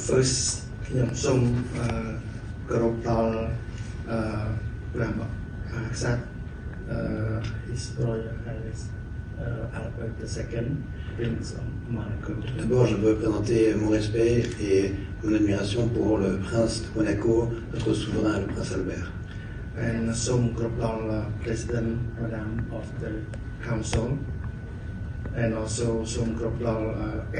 first ខ្ញុំសូមគោរពដល់ព្រះមហាក្សត្រ His Royal Highness Albert II, Prince of Monaco. D'abord, je veux présenter mon respect et mon admiration pour le prince de Monaco, notre souverain, le prince Albert. And សូមគោរពដល់ President Madam of the Council. And also សូមគោរពដល់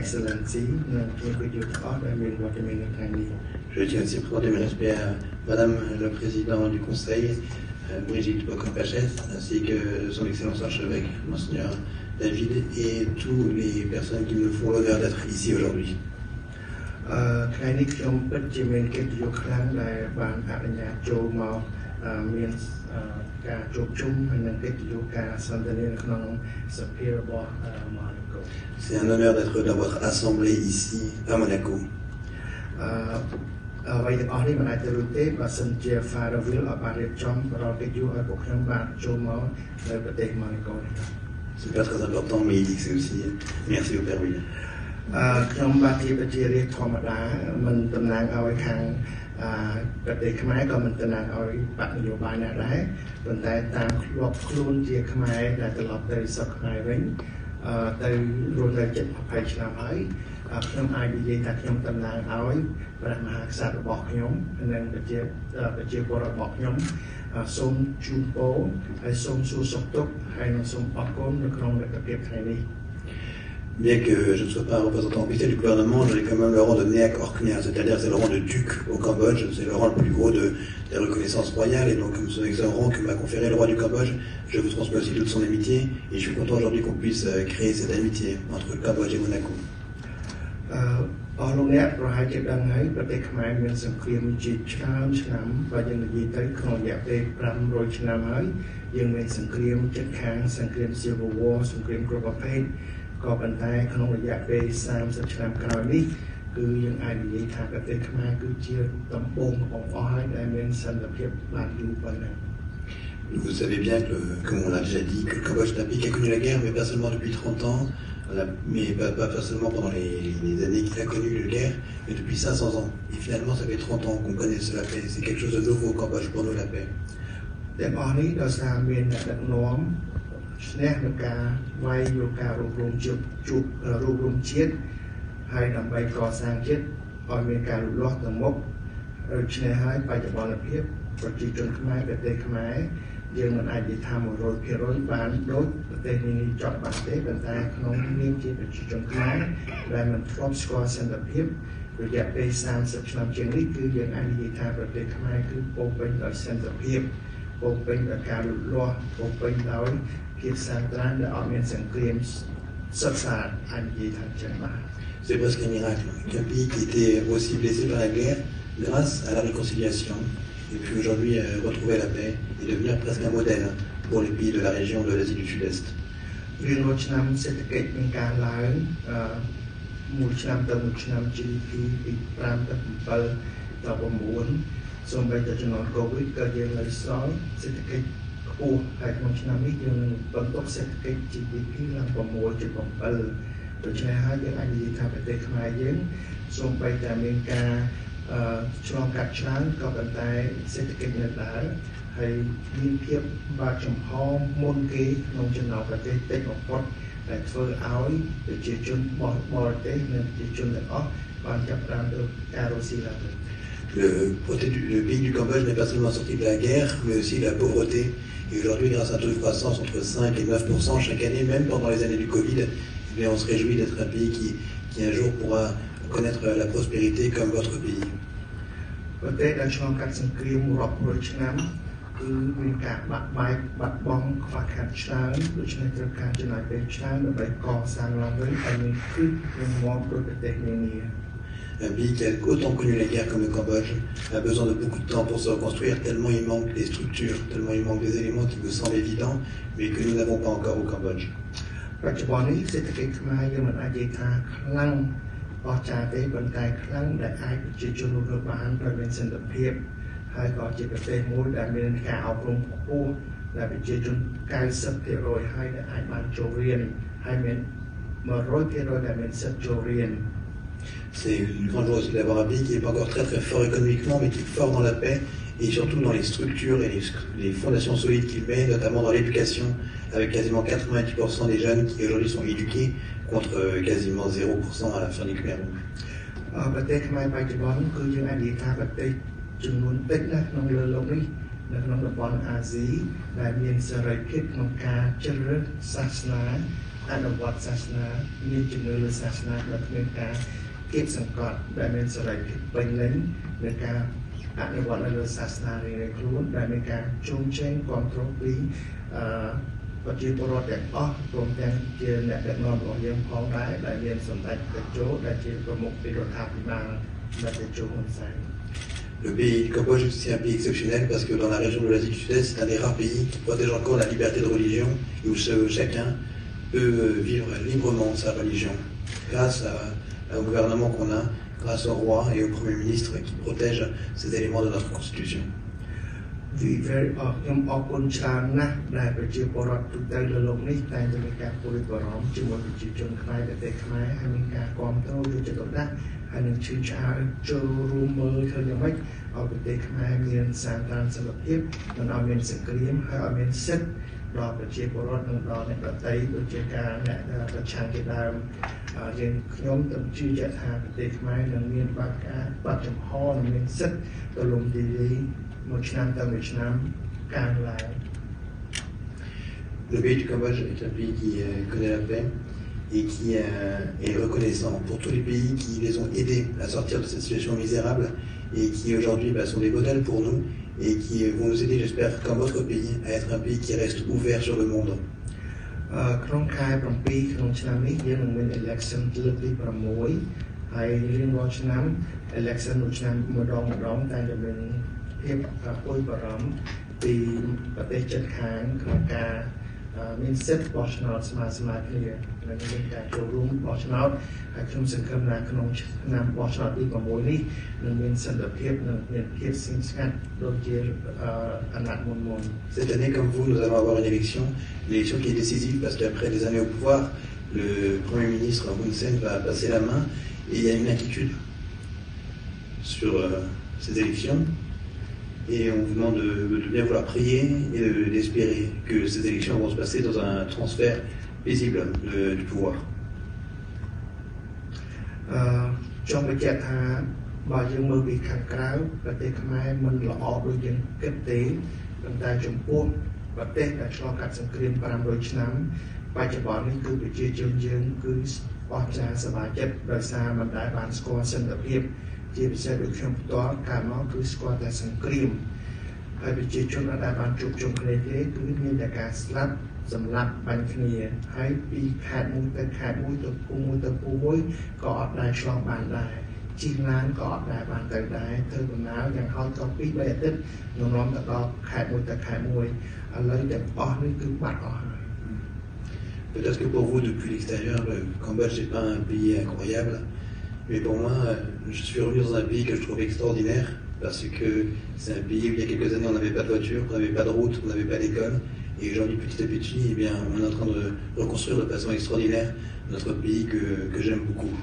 Excellency និងผู้ប្រយុទ្ធអស់ដែលមានវត្តមាននៅថ្ងៃនេះ Je tiens aussi à présenter mes respects à Madame le Président du Conseil, Brigitte Bocco-Pachet, ainsi que son Excellence Archevêque, Monseigneur David, et toutes les personnes qui me font l'honneur d'être ici aujourd'hui. ថ្ងៃនេះខ្ញុំពិតជាមានកិត្តិយសខ្លាំងដែលបានអនុញ្ញាតចូលមកមានការជួបជុំហើយនឹងកិត្តិយសការសន្ទនានៅក្នុងសភារបស់ Monaco. C'est un honneur d'être dans votre assemblée ici à Monaco. អ្វីទាំងអស់នេះមិនអាចទៅរួចទេបើសិនជា Farreville អត់បានរៀបចំប្រតិយុឲ្យពួកខ្ញុំបានចូលមកនៅប្រទេស Monaco នេះ C'est pas très important, mais il dit que c'est aussi merci au Père William. ខ្ញុំបាទជាប្រជារាស្ត្រធម្មតាមិនតំណាងឲ្យខាងប្រទេសខ្មែរក៏មិនតំណាងឲ្យបកនយោបាយណាដែរប៉ុន្តែតាមធ្លាប់ខ្លួនជាខ្មែរដែលត្រឡប់ទៅស្រុកខ្មែរវិញទៅរស់នៅជិត20ឆ្នាំហើយខ្ញុំអាចនិយាយថាខ្ញុំតំណាងឲ្យព្រះមហាក្សត្ររបស់ខ្ញុំនិងប្រជាពលរដ្ឋរបស់ខ្ញុំសូមជូនពរហើយសូមសួរសុខទុក្ខហើយនឹងសូមអរគុណនៅក្នុងលទ្ធភាពថ្ងៃនេះ Bien que je ne sois pas un représentant officiel du gouvernement, j'ai quand même le rang de Néak Orknea, c'est-à-dire c'est le rang de duc au Cambodge, c'est le rang le plus haut des reconnaissances royales, et donc comme ce excellent rang que m'a conféré le roi du Cambodge, je vous transmets aussi toute son amitié, et je suis content aujourd'hui qu'on puisse créer cette amitié entre le Cambodge et Monaco. អស់លោកអ្នកប្រហែលជាដឹងហើយប្រទេសខ្មែរមានសង្គ្រាមជាច្រើនឆ្នាំបើយើងនិយាយទៅក្នុងរយៈពេល500ឆ្នាំហើយយើងមានសង្គ្រាមជិតខាងសង្គ្រាម Civil War សង្គ្រាមគ្រប់ប្រភេទក៏ប៉ុន្តែក្នុងរយៈពេល30ឆ្នាំក្រោយនេះគឺយើងអាចនិយាយថាប្រទេសខ្មែរគឺជាដំបូងបង្អស់ហើយដែលមានសន្តិភាពបានយូរប៉ុណ្ណា Vous savez bien que, comme on l'a déjà dit, que le Cambodge est un pays qui a connu la guerre, mais pas seulement depuis 30 ans, mais pas seulement pendant les années qu'il a connu la guerre, mais depuis 500 ans. Et finalement, ça fait 30 ans qu'on connaisse la paix. C'est quelque chose de nouveau au Cambodge pour nous, la paix. ទាំងអស់នេះដោយសារមានអ្នកដឹកនាំឈ្នះនឹងការវាយយកការរួមរំជាតិហើយដើម្បីកសាងជាតិឲ្យមានការលូតលាស់ទៅមុខដូច្នេះហើយបច្ចុប្បន្នភាពប្រជាជនខ្មែរប្រទេសខ្មែរយើងមិនអាចនិយាយថា 100% បានដូចប្រទេសនេះចង់បានទេប៉ុន្តែក្នុងនាមជាប្រជាជនខ្មែរដែលមិនធ្លាប់ស្គាល់សន្តិភាពរយៈពេល30ឆ្នាំជាងនេះគឺយើងអាចនិយាយថាប្រទេសខ្មែរគឺពោពេញដោយសន្តិភាពពោពេញដោយការលូតលាស់ពោពេញដោយភាពសាន្តរានដែលអត់មានសង្គ្រាមសិក្សាអាចនិយាយថាចឹងបាទ C'est presque un miracle qu'un pays qui était aussi blessé par la guerre, grâce à la réconciliation, et puis aujourd'hui retrouver la paix et devenir presque un modèle pour les pays de la région de l'Asie du Sud-Est. រៀងរាល់ឆ្នាំសេដ្ឋកិច្ចមានការឡើងមួយឆ្នាំទៅមួយឆ្នាំ GDP ពី5ទៅ7ដល់9សូម្បីតែជំនាន់ COVID ក៏យើងនៅសល់សេដ្ឋកិច្ចខ្ពស់ហើយក្នុងឆ្នាំនេះយើងនឹងបន្តសេដ្ឋកិច្ច GDP ឡើង 6.7 ដូច្នេះហើយយើងអាចនិយាយថាប្រទេសខ្មែរយើងសូម្បីតែមានការឆ្លងកាត់ច្រើនក៏ប៉ុន្តែសេដ្ឋកិច្ចនៅដែរហើយមានភាពបើកចំហមុនគេក្នុងចំណោមប្រទេសតិចបំផុតដែលធ្វើឲ្យប្រជាជនបរទេសនិងប្រជាជនទាំងអស់បានចាប់ផ្ដើមទៅការរស់ស៊ីឡើងវិញ Le pays du Cambodge n'est pas seulement sorti de la guerre, mais aussi de la pauvreté. Et aujourd'hui, grâce à un taux de croissance entre 5 et 9% chaque année, même pendant les années du Covid, eh bien, on se réjouit d'être un pays qui un jour pourra connaître la prospérité comme votre pays. ប្រទេសដែលឆ្លងកាត់សង្គ្រាមរាប់រយឆ្នាំគឺមានការបាក់បែកបាត់បង់ខ្វះខាតច្រើនដូច្នេះត្រូវការចំណាយពេលច្រើនដើម្បីកសាងឡើងវិញឲ្យមានគ្រឹះរឹងមាំដូចប្រទេសនានា Un pays qui a autant connu la guerre comme le Cambodge a besoin de beaucoup de temps pour se reconstruire, tellement il manque des structures, tellement il manque des éléments qui me semblent évidents, mais que nous n'avons pas encore au Cambodge. បច្ចុប្បន្ននេះសេដ្ឋកិច្ចខ្មែរយើងមិនអាចនិយាយថាខ្លាំងអស្ចារ្យទេប៉ុន្តែខ្លាំងដែលអាចប្រជាជនរស់បានដោយមានសន្តិភាពហើយក៏ជាប្រទេសមួយដែលមានការអប់រំខ្ពស់ដែលប្រជាជន 90% ហើយដែលអាចបានចូលរៀនហើយមាន 100% ដែលមានសិទ្ធិចូលរៀន C'est une grande joie aussi d'avoir un pays qui n'est pas encore très très fort économiquement, mais qui est fort dans la paix et surtout dans les structures et les fondations solides qu'il met, notamment dans l'éducation, avec quasiment 90% des jeunes qui aujourd'hui sont éduqués contre quasiment 0% à la fin du Khmer Rouge. ប្រទេសខ្មែរបច្ចុប្បន្នគឺយើងអាចនិយាយថាប្រទេសចំនួនតិចណាស់ក្នុងលើโลกនេះនៅក្នុងតំបន់អាស៊ីដែលមានសេរីភាពក្នុងការជ្រើសរើសសាសនាអនុវត្តសាសនាមានជំនឿលើសាសនាដែលមានការគៀបសង្កត់ដែលមានសេរីភាពពេញលេញในការអនុវត្តលើសាសនារៀងៗខ្លួនដែលមានការជុំជែងគ្រប់គ្រងពីប្រជាពលរដ្ឋទាំងអស់ព្រមទាំងជាអ្នកដឹកនាំរបស់យើងផងដែរដែលមានសម្ដេចតេជោដែលជាប្រមុខពីរដ្ឋាភិបាលសម្ដេចតេជោហ៊ុនសែន Le pays du Cambodge est aussi un pays exceptionnel parce que dans la région de l'Asie du Sud-Est, c'est un des rares pays qui protège encore la liberté de religion et où chacun peut vivre librement sa religion grâce au gouvernement qu'on a, grâce au roi et au premier ministre qui protègent ces éléments de notre constitution. ខ្ញុំអរគុណច្រើនណាស់ដែលប្រជាពលរដ្ឋទូទៅលើโลกនេះតែងតែមានការព្រួយបារម្ភជាមួយប្រជាជនខ្មែរប្រទេសខ្មែរហើយមានការគាំទ្រយកចិត្តទុកដាក់ហើយនឹងជឿឆ្អើចូលរួមមើលធ្វើយ៉ាងម៉េចឲ្យប្រទេសខ្មែរមានសាធារណសន្តិភាពមិនឲ្យមានសង្គ្រាមហើយឲ្យមានសិទ្ធិដល់ប្រជាពលរដ្ឋនិងដល់អ្នកដទៃដូចជាការអ្នកប្រឆាំងជាដើមយើងខ្ញុំទំជឿជាក់ថាប្រទេសខ្មែរនឹងមានបាត់ចំហនិងមានសិទ្ធិទូលំទូលាយLe pays du Cambodge est un pays qui connaît la paix et qui est reconnaissant pour tous les pays qui les ont aidés à sortir de cette situation misérable et qui aujourd'hui sont des modèles pour nous et qui vont nous aider, j'espère, comme votre pays, à être un pays qui reste ouvert sur le monde. ក្នុងខែ7ក្នុងឆ្នាំនេះយើងនឹងមាន election លើកទី6ហើយរៀងរាល់ឆ្នាំ election មួយឆ្នាំម្ដងតែតែមានភាពព្រួយបារម្ភពីប្រទេសជិតខាងក្នុងការមានសិទ្ធិបោះឆ្នោតស្មើគ្នានិងមានការចូលរួមបោះឆ្នោតហើយខ្ញុំសង្ឃឹមថាក្នុងឆ្នាំបោះឆ្នោតទី6នេះនឹងមានសន្តិភាពនិងមានភាពស្ងៀមស្ងាត់ដូចជាអាណត្តិមុន Cette année, comme vous, nous allons avoir une élection qui est décisive parce qu'après des années au pouvoir, le Premier ministre Hun Sen va passer la main et il y a une inquiétude sur ces élections. Et on vous demande de bien vouloir prier et d'espérer que ces élections vont se passer dans un transfert paisible du pouvoir. ចង់បញ្ជាក់ថាបើយើងមើលពីខាងក្រៅប្រទេសខ្មែរមិនល្អដូចយើងគិតទេប៉ុន្តែចំពោះប្រទេសដែលឆ្លងកាត់សង្គ្រាម500ឆ្នាំបច្ចុប្បន្ននេះគឺប្រជាជនយើងគឺអស់ចាសប្បាយចិត្តដោយសារមិនដែលបានស្គាល់សន្តិភាពជាពិសេសដូចខ្ញុំផ្ទាល់កាលមកគឺស្គាល់តែសង្គ្រាមហើយប្រជាជនអត់ដែលបានជួបជុំគ្នាទេគឺមានតែការស្លាប់សម្លាប់បាញ់គ្នាហើយពីខេត្តមួយទៅខេត្តមួយទៅភូមិមួយទៅភូមិមួយក៏អត់ដែលឆ្លងបានដែរជីឡានក៏អត់ដែលបានទៅដែរធ្វើដំណើរយ៉ាងហោចក៏2-3អាទិត្យនឹងនាំទៅដល់ខេត្តមួយទៅខេត្តមួយឥឡូវទាំងអស់នេះគឺបាត់អស់ហើយ Peut-être que pour vous, depuis l'extérieur, le Cambodge n'est pas un pays incroyable. Mais pour moi, je suis revenu dans un pays que je trouve extraordinaire parce que c'est un pays où il y a quelques années on n'avait pas de voiture, on n'avait pas de route, on n'avait pas d'école. Et aujourd'hui, petit à petit, eh bien, on est en train de reconstruire de façon extraordinaire notre pays que j'aime beaucoup.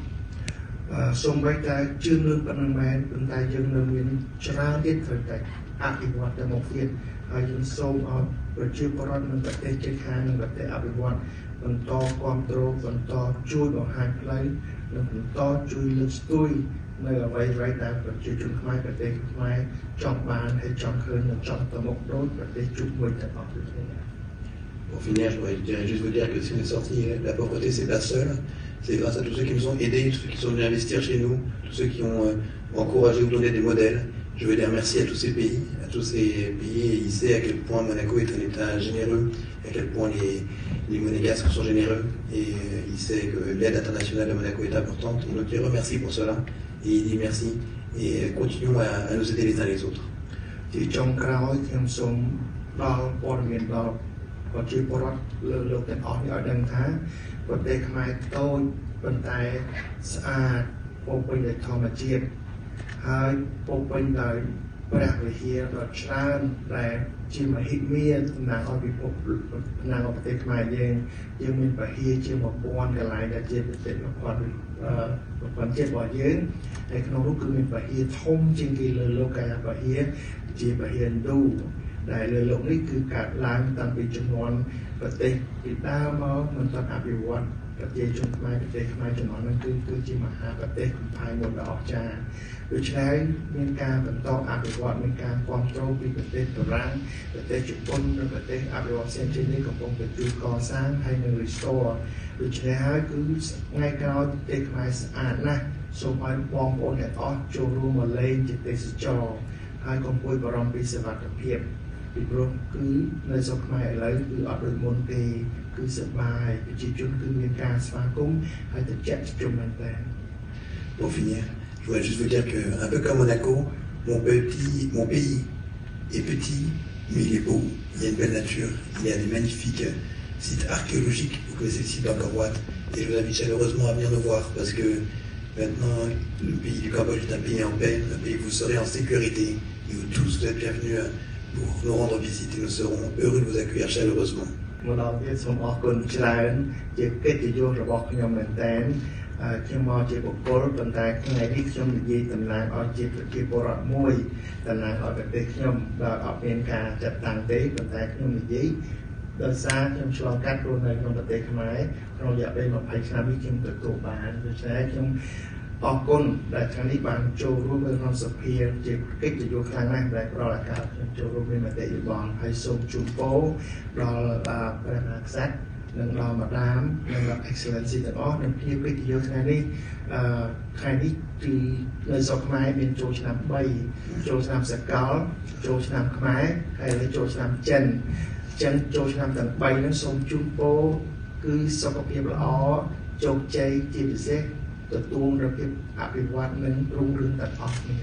សូម្បីតែជឿនលឿនប៉ុណ្ណឹងមែនប៉ុន្តែយើងនៅមានច្រើនទៀតត្រូវតែអភិវឌ្ឍទៅមុខទៀតហើយយើងសូមឲ្យប្រជាពលរដ្ឋនៅប្រទេសជិតខាងនិងប្រទេសអភិវឌ្ឍបន្តគាំទ្របន្តជួយបង្ហាញផ្លូវនិងបន្តជួយលើកស្ទួយនៅអ្វីៗដែលប្រជាជនខ្មែរប្រទេសខ្មែរចង់បានហើយចង់ឃើញនិងចង់ទៅមុខដូចប្រទេសជុំវិញទាំងអស់ដូចគ្នា Pour finir, je voudrais juste vous dire que si on est sorti de la pauvreté, c'est pas seul. C'est grâce à tous ceux qui nous ont aidés, tous ceux qui sont venus investir chez nous, tous ceux qui ont encouragé ou donné des modèles. Je veux dire merci à tous ces pays, et il sait à quel point Monaco est un État généreux, à quel point les monégasques sont généreux, et il sait que l'aide internationale de Monaco est importante. Et donc il remercie pour cela, et il dit merci, et continuons à nous aider les uns les autres. ប្រជាពលរដ្ឋលើលោកទាំងអស់នេះឲ្យដឹងថាប្រទេសខ្មែរតូចប៉ុន្តែស្អាតពោពេញដោយធម្មជាតិហើយពោពេញដោយ ព្រះវិហារដ៏ច្រើនដែលជាមហិមាតំណាងឲ្យពិភពតំណាងឲ្យប្រទេសខ្មែរយើងមានវិហារជា1000កន្លែងដែលជាប្រទេស1000ជាតិរបស់យើងហើយក្នុងនោះគឺមានវិហារធំជាងគេលើโลกកាយវិហារជាវិហារឥណ្ឌូដែលលើโลกនេះគឺកើតឡើងតាំងពីជំនាន់ប្រទេសពីដើមមកមិនទាន់អភិវឌ្ឍប្រជាជនខ្មែរប្រទេសខ្មែរជំនាន់ហ្នឹងគឺជាមហាប្រទេសកំផែងមួយដ៏អស្ចារ្យដូច្នេះមានការបន្តអភិវឌ្ឍមានការគ្រប់គ្រងពីប្រទេសបារាំងប្រទេសជប៉ុននិងប្រទេសអភិវឌ្ឍផ្សេងៗនេះកំពុងតែជួយកសាងហើយនឹង restore ដូច្នេះហើយគឺថ្ងៃក្រោយប្រទេសខ្មែរស្អាតណាស់សូមឲ្យបងប្អូនទាំងអស់ចូលរួមមកលេងជាទេសចរហើយកុំព្រួយបារម្ភពីសុវត្ថិភាពពីព្រោះគឺនៅស្រុកខ្មែរឥឡូវគឺអត់ដូចមុនទេគឺសប្បាយប្រជាជនគឺមានការស្វាគមន៍ហើយទៅចាក់ជុំមែនតើ Pour finir, je voudrais juste vous dire que, un peu comme Monaco, mon pays est petit, mais il est beau. Il y a une belle nature, il y a des magnifiques sites archéologiques. Vous connaissez le site d'Angkor Wat, et je vous invite chaleureusement à venir nous voir parce que maintenant, le pays du Cambodge est un pays en paix, un pays où vous serez en sécurité et où tous vous êtes bienvenus pour nous rendre visite et nous serons heureux de vous accueillir chaleureusement. មកដល់ទៀតសូមអរគុណច្រើនជាកិត្តិយសរបស់ខ្ញុំមែនតើខ្ញុំមកជាបុគ្គលប៉ុន្តែថ្ងៃនេះខ្ញុំនិយាយតំណាងឲ្យជាប្រជាពលរដ្ឋមួយតំណាងឲ្យប្រទេសខ្ញុំដែលអត់មានការចាត់តាំងទេប៉ុន្តែខ្ញុំនិយាយដោយសារខ្ញុំឆ្លងកាត់រស់នៅក្នុងប្រទេសខ្មែរក្នុងរយៈពេល20ឆ្នាំនេះខ្ញុំទទួលបានដូច្នេះខ្ញុំអរគុណដែលថ្ងៃនេះបានចូលរួមនៅក្នុងសភាជាកិត្តិយសខ្លាំងណាស់ដែលប្រដៅការខ្ញុំចូលរួមមានមតិយោបល់ហើយសូមជូនពរដល់ព្រះមហាក្សត្រនិងដល់ម្ដាមនិងដល់ Excellency ទាំងអស់និងភ្ញៀវកិត្តិយសថ្ងៃនេះថ្ងៃនេះគឺនៅស្រុកខ្មែរមានចូលឆ្នាំ3ចូលឆ្នាំសកលចូលឆ្នាំខ្មែរហើយនៅចូលឆ្នាំចិនចឹងចូលឆ្នាំទាំង3ហ្នឹងសូមជូនពរគឺសុខភាពល្អជោគជ័យជាពិសេសទទួលនូវភាពអភិវឌ្ឍនិងរុងរឿងទាំងអស់គ្នា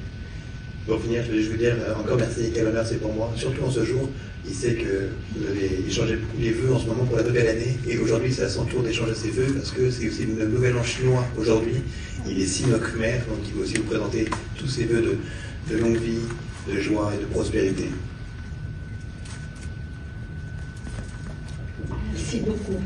Pour finir, je vais juste vous dire encore merci et quel honneur c'est pour moi, surtout en ce jour. Il sait que vous avez échangé beaucoup les vœux en ce moment pour la nouvelle année et aujourd'hui c'est à son tour d'échanger ses vœux parce que c'est aussi une nouvelle an chinois aujourd'hui. Il est Sinok Khmer, donc il va aussi vous présenter tous ses vœux de longue vie, de joie et de prospérité. Merci beaucoup.